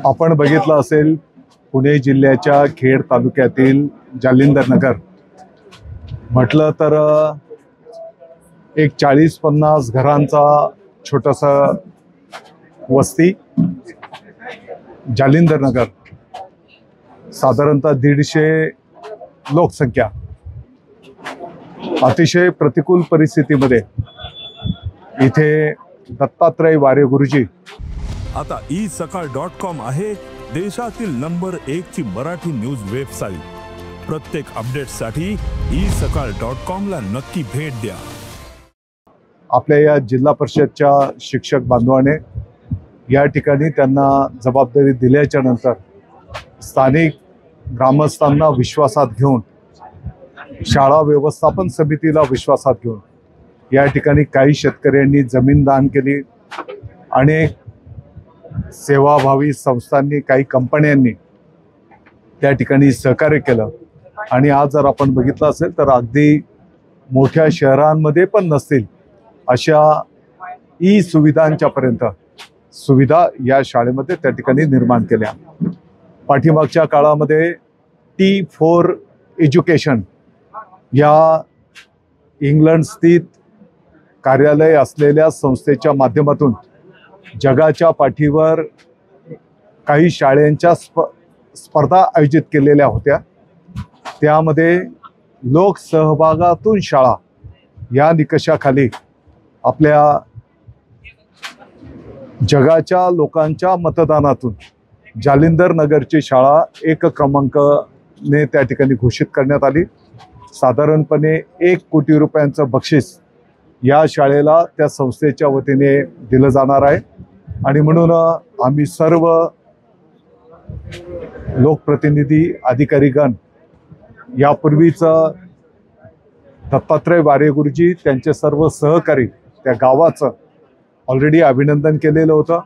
आपण बघितलं असेल पुणे जिल्ह्याच्या खेड तालुक्यातील जालिंदर नगर म्हटलं तर एक 40-50 घरांचा छोटासा वस्ती जालिंदर नगर, साधारणतः 150 लोकसंख्या, अतिशय प्रतिकूल परिस्थितीमध्ये इथे दत्तात्रय वारे गुरुजी आता isakal.com आहे देशातील नंबर 1 ची मराठी न्यूज वेबसाईट। प्रत्येक अपडेटसाठी isakal.com ला नक्की भेट द्या। आपल्या या जिल्हा परिषदच्या शिक्षक बांधवाने या ठिकाणी त्यांना जबाबदारी दिल्याच्या नंतर स्थानिक ग्रामस्थांना विश्वासात घेऊन, शाळा व्यवस्थापन समितीला विश्वासात घेऊन या ठिकाणी काही शेतकऱ्यांनी जमीन दान केली, अनेक सेवाभावी संस्थांनी, काही कंपन्यांनी त्या ठिकाणी सहकार्य केलं। आणि आज जर आपण बघितलं असेल तर अगदी मोठ्या शहरांमध्ये पण नसतील अशा सुविधांच्या पर्यंत सुविधा या शाळेमध्ये त्या ठिकाणी निर्माण केल्या। पाठीमागच्या काळामध्ये T4 एज्युकेशन या इंग्लंड स्थित कार्यालय असलेल्या संस्थेच्या माध्यमातून जगाच्या पाठीवर काही शाळांच्या स्पर्धा आयोजित केलेल्या होत्या। त्यामध्ये लोकसहभागातून शाळा या निकषाखाली आपल्या जगाच्या लोकांच्या मतदानातून जालिंदर नगरची शाळा 1 क्रमांकाने त्या ठिकाणी घोषित करण्यात आली। साधारणपणे 1 कोटी रुपयांचं बक्षीस या शाळेला त्या संस्थेच्या वतीने दिलं जाणार आहे। आणि म्हणून आम्ही सर्व लोकप्रतिनिधी, अधिकारीगण यापूर्वीच दत्तात्रय वारे गुरुजी त्यांचे सर्व सहकारी त्या गावाचं ऑलरेडी अभिनंदन केलेलं होतं।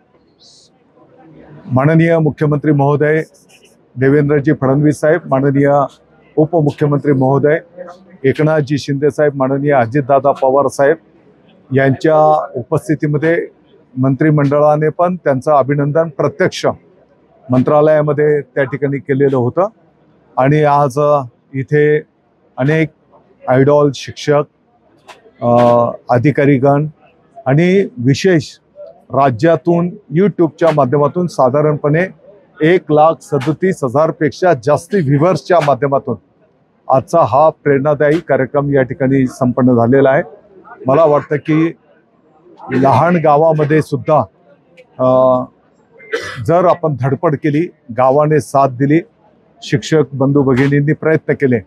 माननीय मुख्यमंत्री महोदय देवेंद्रजी फडणवीस साहेब, माननीय उपमुख्यमंत्री महोदय एकनाथजी शिंदे साहेब, माननीय अजितदादा पवार साहेब यांच्या उपस्थितीमध्ये मंत्रिमंडळाने पण त्यांचं अभिनंदन प्रत्यक्ष मंत्रालयामध्ये त्या ठिकाणी केलेलं होतं। आणि आज इथे अनेक आयडॉल शिक्षक, अधिकारीगण आणि विशेष राज्यातून यूट्यूबच्या माध्यमातून साधारणपणे 1,37,000 पेक्षा जास्ती व्ह्यूअर्सच्या माध्यमातून आजचा हा प्रेरणादायी कार्यक्रम या ठिकाणी संपन्न झालेला आहे। मला वाटतं की लहान गावामध्ये सुद्धा जर आपण धडपड केली, गावाने साथ दिली, शिक्षक बंधू भगिनींनी प्रयत्न केले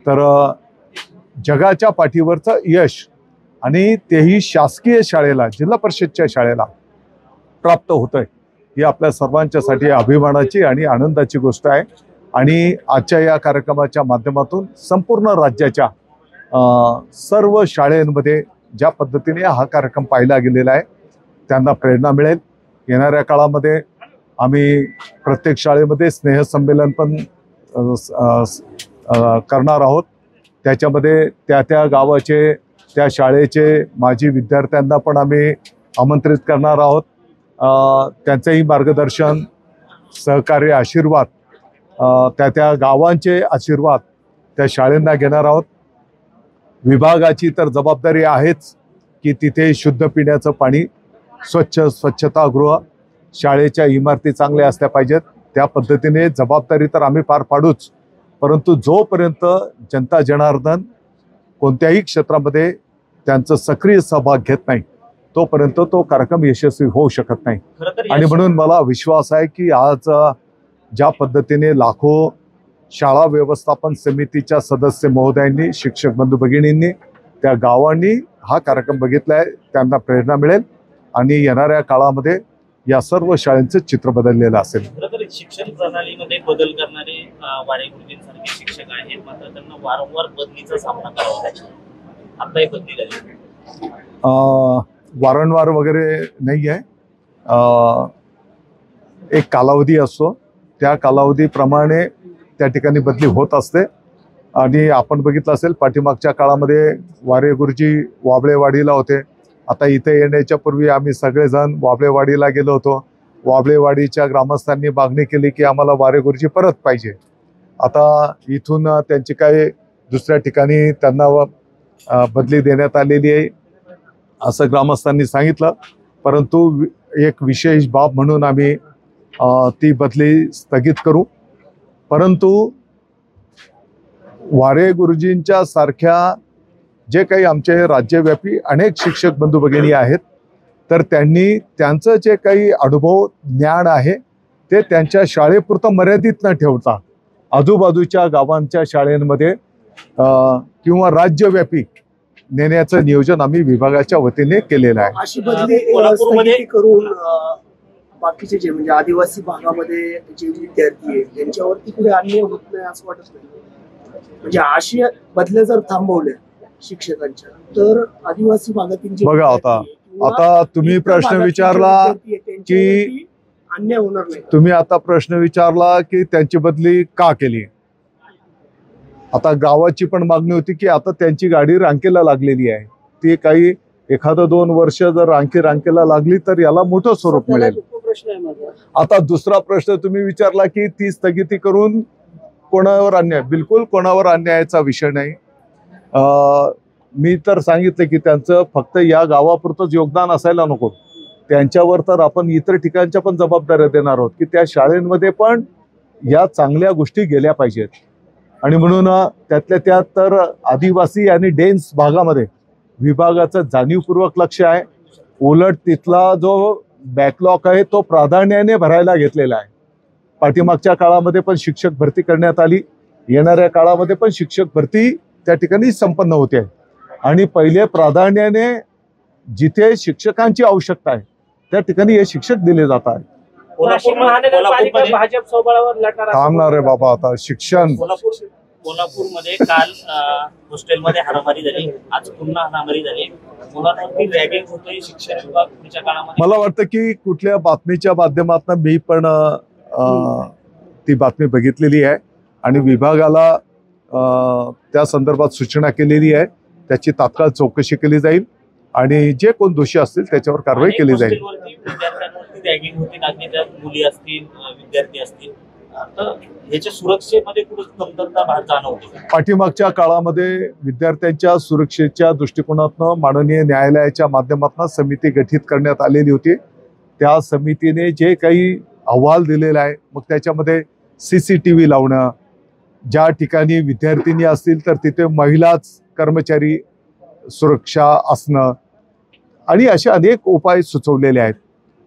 तर जगाच्या पाठीवरचं यश आणि तेही शासकीय शाळेला, जिल्हा परिषदच्या शाळेला प्राप्त होतंय ही आपल्या सर्वांच्यासाठी अभिमानाची आणि आनंदाची गोष्ट आहे। आणि आजच्या या कार्यक्रमाच्या माध्यमातून संपूर्ण राज्याच्या सर्व शाळांमध्ये ज्या पद्धतीने हा कार्यक्रम पाहिला गेलेला आहे त्यांना प्रेरणा मिळेल। येणाऱ्या काळामध्ये आम्ही प्रत्येक शाळेमध्ये स्नेहसंमेलन पण करणार आहोत। त्याच्यामध्ये त्या गावाचे, त्या शाळेचे माजी विद्यार्थ्यांना पण आम्ही आमंत्रित करणार आहोत। त्यांचंही मार्गदर्शन, सहकार्य, आशीर्वाद, त्या गावांचे आशीर्वाद त्या शाळेंना घेणार आहोत। विभागाची तर जबाबदारी आहेच की तिथे शुद्ध पिण्याचं पाणी, स्वच्छतागृह, शाळेच्या इमारती चांगल्या असल्या पाहिजेत, त्या पद्धतीने जबाबदारी तर आम्ही पार पाडूच। परंतु जोपर्यंत जनता जनार्दन कोणत्याही क्षेत्रामध्ये त्यांचा सक्रिय सहभाग घेत नाही तोपर्यंत तो कार्यक्रम यशस्वी होऊ शकत नाही। आणि म्हणून मला विश्वास आहे की आज ज्या पद्धतीने लाखो शाळा व्यवस्थापन समितीच्या सदस्य महोदयांनी, शिक्षक बंधू भगिनींनी, त्या गावांनी हा कार्यक्रम बघितलाय, त्यांना प्रेरणा मिळेल आणि येणाऱ्या काळामध्ये या सर्व शाळांचं चित्र बदललेलं असेल। शिक्षण प्रणालीमध्ये बदल करणारे वारे गुरुजींसारखे शिक्षक आहेत, मात्र त्यांना वारंवार बदलीचा सामना करावा लागतो। आता ही बदली झाली वारंवार वगैरे नाही आहे, एक कालावधी असतो, त्या कालावधीप्रमाणे त्या ठिकाणी बदली होत असते। आणि आपण बघितलं असेल पाठीमागच्या काळामध्ये वारे गुरुजी वाबळेवाडीला होते। आता इथे येण्याच्या पूर्वी आम्ही सगळेजण वाबळेवाडीला गेलो होतो। वाबळेवाडीच्या ग्रामस्थांनी मागणी केली की आम्हाला वारे गुरुजी परत पाहिजे. आता इथून त्यांची काही दुसऱ्या ठिकाणी त्यांना बदली देण्यात आलेली आहे असं ग्रामस्थांनी सांगितलं. परंतु एक विशेष बाब म्हणून आम्ही ती बदली स्थगित करू. परंतु वारे गुरुजींच्या सारख्या जे काही आमचे राज्यव्यापी अनेक शिक्षक बंधू भगिनी आहेत तर त्यांनी त्यांचं जे काही अनुभव ज्ञान आहे ते त्यांच्या शाळेपुरतं मर्यादित न ठेवता आजूबाजूच्या गावांच्या शाळांमध्ये किंवा राज्यव्यापी नेण्याचं नियोजन आम्ही विभागाच्या वतीने केलेलं आहे. अशी बदली स्थगिती करून बाकीचे जे म्हणजे आदिवासी भागामध्ये जे विद्यार्थी आहेत त्यांच्यावरती पुढे अन्याय होत नाही असं वाटत नाही. म्हणजे अशी बदल्या जर थांबवल्या शिक्षकांच्या तर आदिवासी भागातील जे बघा आता तुम्ही प्रश्न विचारला की अन्याय होणार नाही. तुम्ही आता प्रश्न विचारला की त्यांची बदली का केली. आता गावाची पण मागणी होती की आता त्यांची गाडी रांकेला लागलेली आहे, ती काही एखादं 2 वर्ष जर रांकेला लागली तर याला मोठं स्वरूप मिळेल. आता दुसरा प्रश्न तुम्ही विचारला की ती स्थगिती करून कोणावर अन्याय. बिलकुल कोणावर अन्यायाचा विषय नाही. मी तर सांगितलं की त्यांचं फक्त या गावापुरतंच योगदान असायला नको, त्यांच्यावर तर आपण इतर ठिकाणच्या पण जबाबदाऱ्या देणार आहोत की त्या शाळेंमध्ये पण या चांगल्या गोष्टी गेल्या पाहिजेत. आणि म्हणून त्यातल्या त्यात तर आदिवासी आणि डेन्स भागामध्ये विभागाचं जाणीवपूर्वक लक्ष आहे. उलट तिथला जो बॅकलॉग आहे तो प्राधान्याने भरायला घेतलेला आहे. पाठीमागच्या काळामध्ये पण शिक्षक भरती करण्यात आली, येणाऱ्या काळामध्ये पण शिक्षक भरती त्या ठिकाणी संपन्न होते आणि पहिले प्राधान्याने जिथे शिक्षकांची आवश्यकता आहे त्या ठिकाणी हे शिक्षक दिले जात आहेत. भाजप सोबळावर लढणार थांबणार आहे बाबा आता शिक्षण. कोल्हापूरमध्ये काल हॉस्टेलमध्ये हाणामारी झाली, आज पुन्हा हाणामारी झाली. मुलांवरती रॅगिंग होतोय. शिक्षण विभाग पुढच्या काळामध्ये मला वाटतं की कुठल्या बातमीच्या माध्यमातून मी पण ती बातमी बघितलेली आहे आणि विभागाला त्या संदर्भात सूचना केलेली आहे. त्याची तात्काळ चौकशी केली जाईल आणि जे कोण दोषी असतील त्याच्यावर कारवाई केली जाईल. विद्यार्थ्यांवरती रॅगिंग होते, काही त्यात मुली असतील, विद्यार्थी असतील, तर ह्याच्या सुरक्षेमध्ये कुठे कमतरता जाणवते. पाठीमागच्या काळामध्ये विद्यार्थ्यांच्या सुरक्षेच्या दृष्टिकोनातून माननीय न्यायालयाच्या माध्यमातून समिती गठीत करण्यात आलेली होती. त्या समितीने जे काही अहवाल दिलेला आहे मग त्याच्यामध्ये CCTV लावणं, ज्या ठिकाणी विद्यार्थिनी असतील तर तिथे महिलाच कर्मचारी सुरक्षा असणं आणि असे अनेक उपाय सुचवलेले आहेत.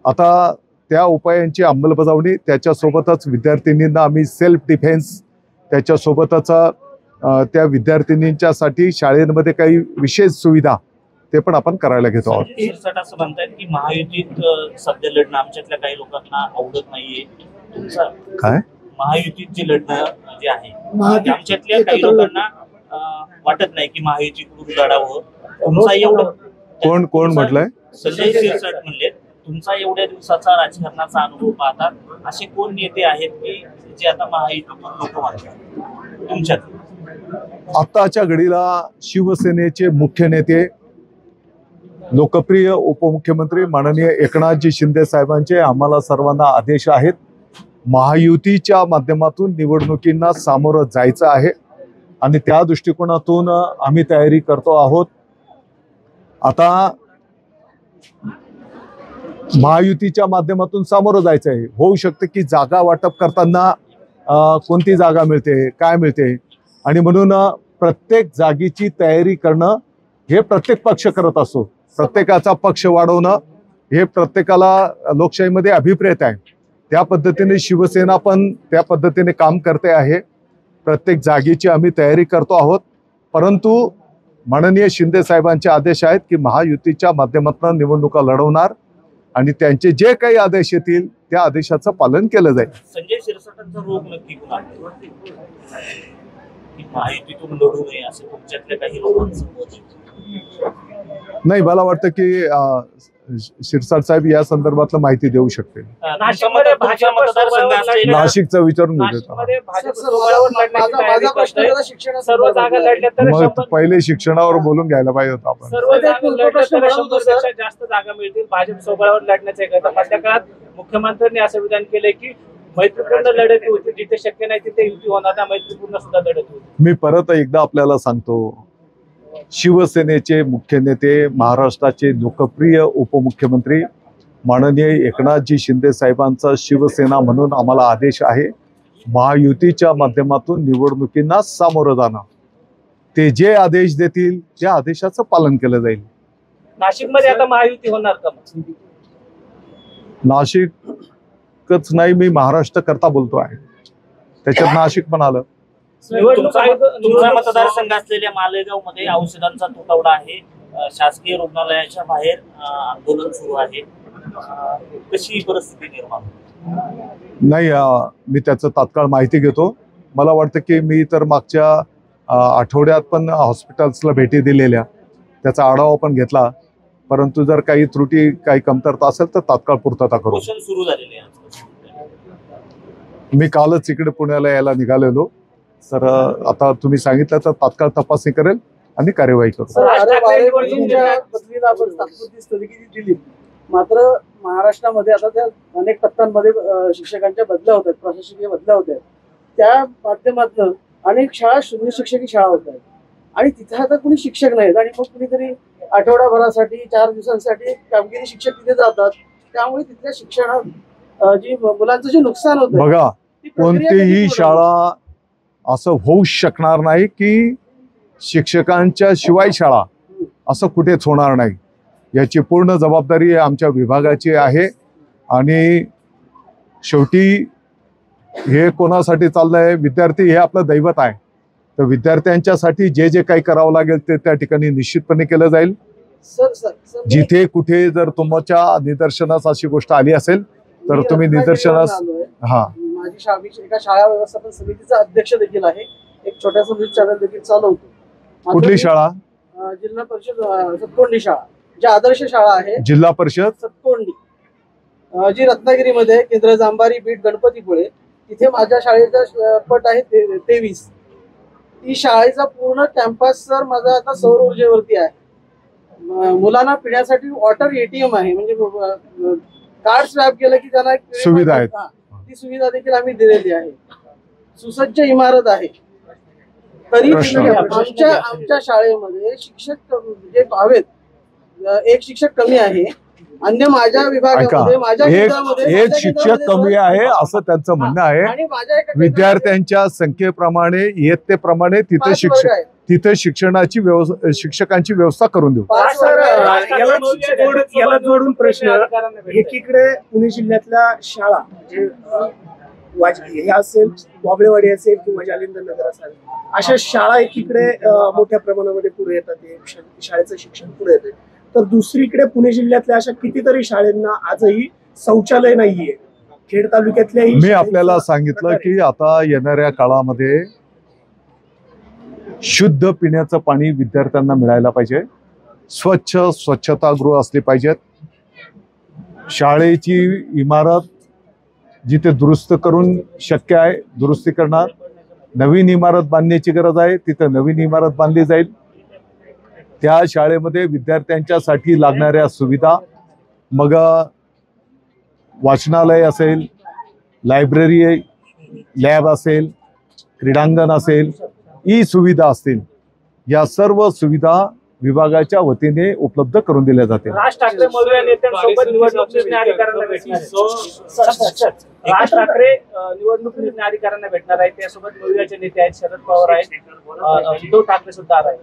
आता त्या उपायांची अंमलबजावणी, त्याच्यासोबतच विद्यार्थिनींना आम्ही सेल्फ डिफेन्स, त्याच्यासोबतच त्या विद्यार्थिनींच्यासाठी शाळेमध्ये काही विशेष सुविधा ते पण आपण करायला घेतो आहोत. असं म्हणतायत की महायुतीत सध्या लढणं आमच्यातल्या काही लोकांना आवडत नाहीये. तुमचा काय महायुतीत जे लढणं जे आहे आमच्यातल्या काही लोकांना वाटत नाही की महायुतीकडून लढावं. तुमचा एवढं कोण म्हटलंय? संजय शिरसाट म्हणले तुमचा एवढ्या दिवसाचा राजकारणाचा अनुभव पाहता असे कोण नेते आहेत की जे आता महायुतीतून लोक मानतात तुमच्यात? आताच्या घडीला शिवसेनेचे मुख्य नेते, लोकप्रिय उपमुख्यमंत्री माननीय एकनाथजी शिंदे साहेबांचे आम्हाला सर्वांना आदेश आहेत. महायुतीच्या माध्यमातून निवडणुकींना सामोरं जायचं आहे आणि त्या दृष्टिकोनातून आम्ही तयारी करतो आहोत. आता महायुतीच्या माध्यमातून सामोरं जायचं आहे. होऊ शकतं की जागा वाटप करताना कोणती जागा मिळते, काय मिळते आणि म्हणून प्रत्येक जागेची तयारी करणं हे प्रत्येक पक्ष करत असतो. प्रत्येकाचा पक्ष वाढवणं हे प्रत्येकाला लोकशाहीमध्ये अभिप्रेत आहे. त्या पद्धतीने शिवसेना पण त्या पद्धतीने काम करते आहे. प्रत्येक जागेची आम्ही तयारी करतो आहोत. परंतु माननीय शिंदे साहेबांचे आदेश आहेत की महायुतीच्या माध्यमातून निवडणुका लढवणार आणि त्यांचे जे काही आदेश येतील त्या आदेशाचं पालन केलं जाईल. संजय शिरसाटांचा रोग नक्की कुणाला की महायुतीतून लढू नये असं तुमच्यातल्या काही लोकांचं मत आहे? नाही, मला वाटतं की शिरसाट साहेब या संदर्भातलं माहिती देऊ शकतील. नाशिकमध्ये भाजप मतदारसंघ असलेल्या नाशिकचं विचारून घेऊ देतो. नाशिकमध्ये भाजप सोबळावर लढण्याची तयारी माझा प्रश्न करतोय. जरा शिक्षणाचा सर्व जागा लढल्या तर मग 100 पहिले शिक्षणावर बोलून घ्यायला पाहिजे होतं आपण. सर्व जागा लढल्या तर 100 पेक्षा जास्त जागा मिळतील. भाजप सोबळावर लढण्याचं एक आहे. मधल्या काळात मुख्यमंत्र्यांनी असं विधान केलंय की मैत्रीपूर्ण लढत होती, जिथे शक्य नाही तिथे युती होणार नाही, मैत्रीपूर्ण सुद्धा लढत होती. मी परत एकदा आपल्याला सांगतो, शिवसेनेचे मुख्य नेते, महाराष्ट्राचे लोकप्रिय उपमुख्यमंत्री माननीय एकनाथजी शिंदे साहेबांचा शिवसेना म्हणून आम्हाला आदेश आहे, महायुतीच्या माध्यमातून निवडणुकींना सामोरं जाणं. ते जे आदेश देतील त्या आदेशाचं पालन केलं जाईल. नाशिकमध्ये आता महायुती होणार का मग? नाशिकच नाही, मी महाराष्ट्र करता बोलतो आहे, त्याच्यात नाशिक पण आलं. तुमचा मतदारसंघ असलेल्या मालेगाव मध्ये औषधांचा तुटवडा आहे. शासकीय रुग्णालयाच्या बाहेर आंदोलन सुरू आहे. कशी परिस्थिती निर्माण? नाही, मी त्याचं तात्काळ माहिती घेतो. मला वाटतं की मी तर मागच्या आठवड्यात पण हॉस्पिटल्सला भेटी दिलेल्या, त्याचा आढावा पण घेतला. परंतु जर काही त्रुटी, काही कमतरता असेल तर तात्काळ पूर्तता करू. पोषण सुरू झालेले आहे. मी कालच इकडे पुण्याला यायला निघालेलो, तर आता तुम्ही सांगितलं तर तात्काळ तपासणी करेल आणि कार्यवाही करू. बदलीला आपण तात्पुरती स्थगिती दिली, मात्र महाराष्ट्रामध्ये आता त्या अनेक टप्प्यांमध्ये शिक्षकांच्या बदल्या होत आहेत, प्रशासकीय बदल्या होत आहेत. त्या माध्यमातून अनेक शाळा शून्य शिक्षकी शाळा होत आहेत आणि तिथे आता कोणी शिक्षक नाहीत आणि मग कुणीतरी आठवडाभरासाठी 4 दिवसांसाठी कामगिरी शिक्षक तिथे जातात. त्यामुळे तिथल्या शिक्षणात जी मुलांचं जे नुकसान होतं, बघा, कोणतीही शाळा असं होऊ शकणार नाही की शिक्षकांच्या शिवाय शाळा, असं कुठेच होणार नाही. याची पूर्ण जबाबदारी आमच्या विभागाची आहे. आणि शेवटी हे कोणासाठी चाललंय, विद्यार्थी हे आपलं दैवत आहे. तर विद्यार्थ्यांच्यासाठी जे जे काही करावं लागेल ते त्या ठिकाणी निश्चितपणे केलं जाईल. जिथे कुठे जर तुमच्या निदर्शनास अशी गोष्ट आली असेल तर तुम्ही निदर्शनास माझी एका शाळा व्यवस्थापन समितीचा अध्यक्ष देखील आहे, एक छोटासा न्यूज चॅनल देखील चालवतो. कुठली शाळा? जिल्हा परिषद सतकोंडी शाळा, जी आदर्श शाळा आहे, जिल्हा परिषद सतकोंडी, जी रत्नागिरीमध्ये केंद्र, जांभारी, बीड, गणपतीपुळे, तिथे माझ्या शाळेचा पट आहे 23. ती शाळेचा पूर्ण कॅम्पस सर माझा आता सौर ऊर्जेवरती आहे. मुलांना पिण्यासाठी वॉटर ATM आहे, म्हणजे कार्ड स्वॅप केलं की त्यांना सुविधा आहेत. ती सुविधा देखील आम्ही दिलेली आहे. सुसज्ज इमारत आहे. तरी आमच्या शाळेमध्ये शिक्षक जे हवेत, एक शिक्षक कमी आहे. अन्य माझ्या विभागामध्ये, माझ्या एक शिक्षक कमी आहे असं त्यांचं म्हणणं आहे. विद्यार्थ्यांच्या संख्येप्रमाणे, इयत्तेप्रमाणे तिथे शिक्षकांची व्यवस्था करून देऊ. याला जोडून प्रश्न, एकीकडे पुणे जिल्ह्यातल्या शाळा हे असेल, वाबळेवाडी असेल किंवा जालिंदर नगर असेल, अशा शाळा एकीकडे मोठ्या प्रमाणामध्ये पुढे येतात, शाळेचं शिक्षण पुढे येते. तर दुसरीकडे पुणे जिल्ह्यातल्या अशा कितीतरी शाळांना आजही शौचालय नाहीये. खेड तालुक्यातल्याही मी आपल्याला सांगितलं की आता येणाऱ्या काळामध्ये शुद्ध पिण्याचं पाणी विद्यार्थ्यांना मिळायला पाहिजे. स्वच्छतागृह असली पाहिजेत. शाळेची इमारत जिथे दुरुस्त करून शक्य आहे दुरुस्ती करणार. नवीन इमारत बांधण्याची गरज आहे, तिथे नवीन इमारत बांधली जाईल. त्या शाळेमध्ये विद्यार्थ्यांच्यासाठी लागणाऱ्या सुविधा, मग वाचनालय असेल, लायब्ररी, लॅब असेल, क्रीडांगण असेल, ई सुविधा असतील, या सर्व सुविधा विभागाच्या वतीने उपलब्ध करून दिल्या जातील. राज ठाकरे मौर्य नेत्यांसोबत निवडणूक निर्णय अधिकाऱ्यांना भेटणार आहे. राज ठाकरे निवडणूक निर्णय अधिकाऱ्यांना भेटणार आहे. त्यासोबत मौर्याचे नेते आहेत, शरद पवार आहेत, उद्धव ठाकरे सुद्धा आहेत.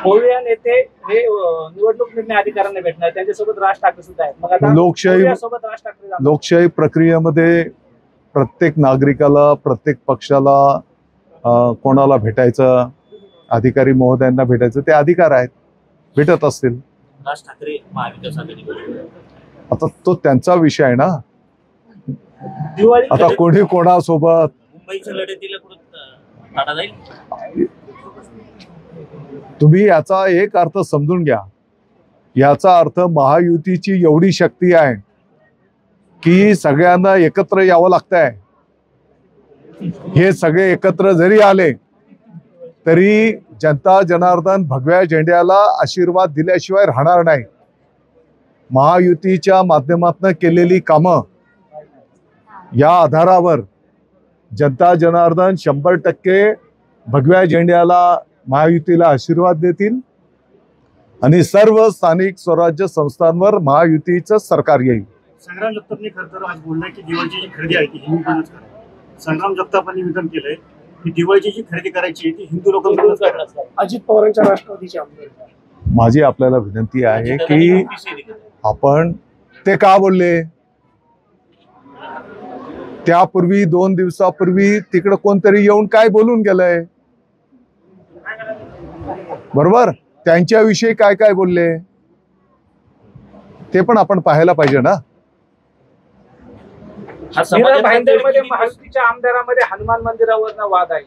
मौर्य नेते हे निवडणूक निर्णय अधिकाऱ्यांना भेटणार, त्यांच्यासोबत राज ठाकरे सुद्धा आहेत. मग आता लोकशाही प्रक्रियेमध्ये प्रत्येक नागरिकाला, प्रत्येक पक्षाला कोणाला भेटायचं, अधिकारी महोदयांना भेटायचं, ते अधिकार आहेत, भेटत असतील. राज ठाकरे महाविकास आघाडी, आता तो त्यांचा विषय आहे ना. आता कोणी कोणासोबत मुंबईच्या लढतीला कुठं टाटा जाईल? तुम्ही याचा एक अर्थ समजून घ्या. याचा अर्थ महायुतीची एवढी शक्ती आहे की सगळ्यांना एकत्र यावं लागतंय. हे सगळे एकत्र जरी आले तरी जनता जनार्दन भगव्या झेंड्याला आशीर्वाद दिल्याशिवाय राहणार नाही. महायुतीच्या माध्यमातून केलेली कामं या आधारावर जनता जनार्दन 100% भगव्या झेंड्याला महायुतीला आशीर्वाद देतील आणि सर्व स्थानिक स्वराज्य संस्थांवर महायुतीचं सरकार येईल. संग्राम जगतापांनी खरं तर आज बोललाय की दिवाळीची जी खरेदी आहे ती हिंदूंनीच करावी. संग्राम जगतापांनी निवेदन केलंय की दिवाळीची जी खरेदी करायची आहे ती हिंदू लोकांकडूनच करावी. अजित पवारांच्या राष्ट्रवादीचे आमदार. माझी आपल्याला विनंती आहे की आपण ते का बोलले, त्यापूर्वी 2 दिवसापूर्वी तिकडे कोणतरी येऊन काय बोलून गेलंय, बरोबर, त्यांच्याविषयी काय काय बोलले ते पण आपण पाहायला पाहिजे ना. मीरा भाईंदरमध्ये महायुतीच्या आमदारांमध्ये हनुमान मंदिरावरनं वाद आहे.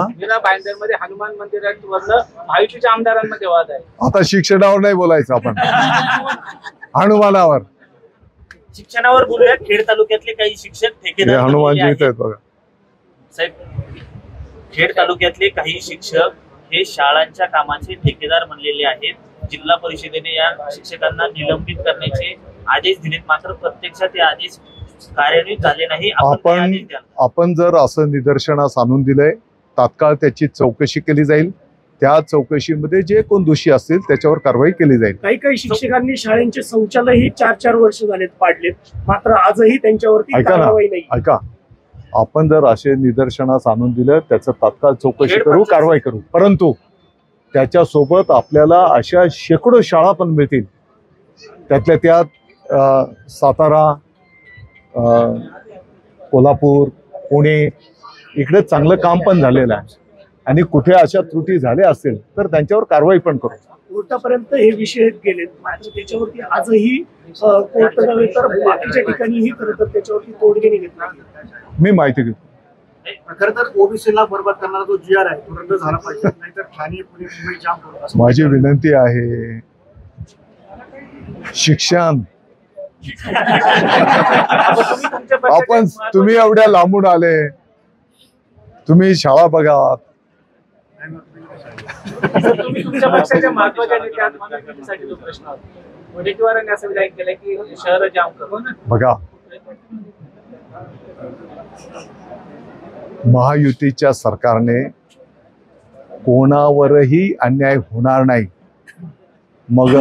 मीरा भाईंदरमध्ये हनुमान मंदिरावरनं महायुतीच्या आमदारांमध्ये वाद आहे. आता शिक्षणावर नाही बोलायचं आपण, हनुमानावर. शिक्षणावर बोलूया. खेड तालुक्यातले काही शिक्षक ठेकेदार हनुमानजी आहेत बघा साहेब. खेड तालुक्यातले काही शिक्षक हे शाळांच्या कामाचे ठेकेदार बनलेले आहेत. जिल्हा परिषदेने या शिक्षकांना निलंबित करण्याचे आदेश दिलेत, मात्र प्रत्यक्षात हे आदेश कार्यान्वित झाले नाही. आपण जर असं निदर्शनास आणून दिलंय, तात्काळ त्याची चौकशी केली जाईल. त्या चौकशीमध्ये जे कोण दोषी असतील त्याच्यावर कारवाई केली जाईल. काही शिक्षकांनी शाळेंचे शौचालय ही 4-4 वर्ष झालेत पाडलेत, मात्र आजही त्यांच्यावरती कारवाई नाही. ऐका, आपण जर असे निदर्शनास आणून दिलं त्याचं तात्काळ चौकशी करू, कारवाई करू. परंतु त्याच्यासोबत आपल्याला अशा शेकडो शाळा पण मिळतील. त्यातल्या त्यात सातारा, कोल्हापूर, पुणे इकडे चांगलं काम पण झालेलं आहे आणि कुठे अशा त्रुटी झाल्या असतील तर त्यांच्यावर कारवाई पण करू. कोर्टापर्यंत हे विषय गेलेत, मात्र त्याच्यावरती आजही कोर्ट नव्हे तर बाकीच्या ठिकाणीही खरं तर त्याच्यावरती तोडगे निघत नाही. मी माहिती घेतो. खरं तर ओबीसीला बरबाद करणारा जो GR आहे तो रद्द झाला पाहिजे, नाहीतर ठाणे, पुणे, मुंबई जाम करू. माझी विनंती आहे, शिक्षण आपण तुम्ही एवढ्या लांबून आले, तुम्ही शाळा बघा. तुम्ही तुमच्या पक्षाच्या महत्वाच्या नेत्यांसाठी जो प्रश्न होता, वडेट्टीवारांनी असं विधान केलं की शहर जाम करू. बघा, महायुतीच्या सरकारने कोणावरही अन्याय होणार नाही. मग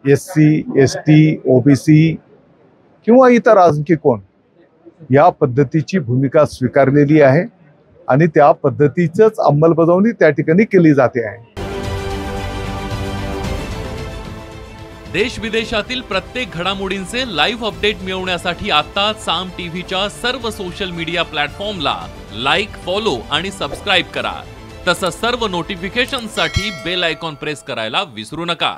SC, ST, OBC किंवा इतर आणखी कोण, या पद्धतीची भूमिका स्वीकारलेली आहे आणि त्या पद्धतीचीच अंमलबजावणी त्या ठिकाणी केली जाते आहे. देश विदेशातील प्रत्येक घडामोडींचे लाईव्ह अपडेट मिळवण्यासाठी आता साम टीव्हीच्या सर्व सोशल मीडिया प्लॅटफॉर्मला लाईक, फॉलो आणि सबस्क्राईब करा. तसंच सर्व नोटिफिकेशनसाठी बेल आयकॉन प्रेस करायला विसरू नका.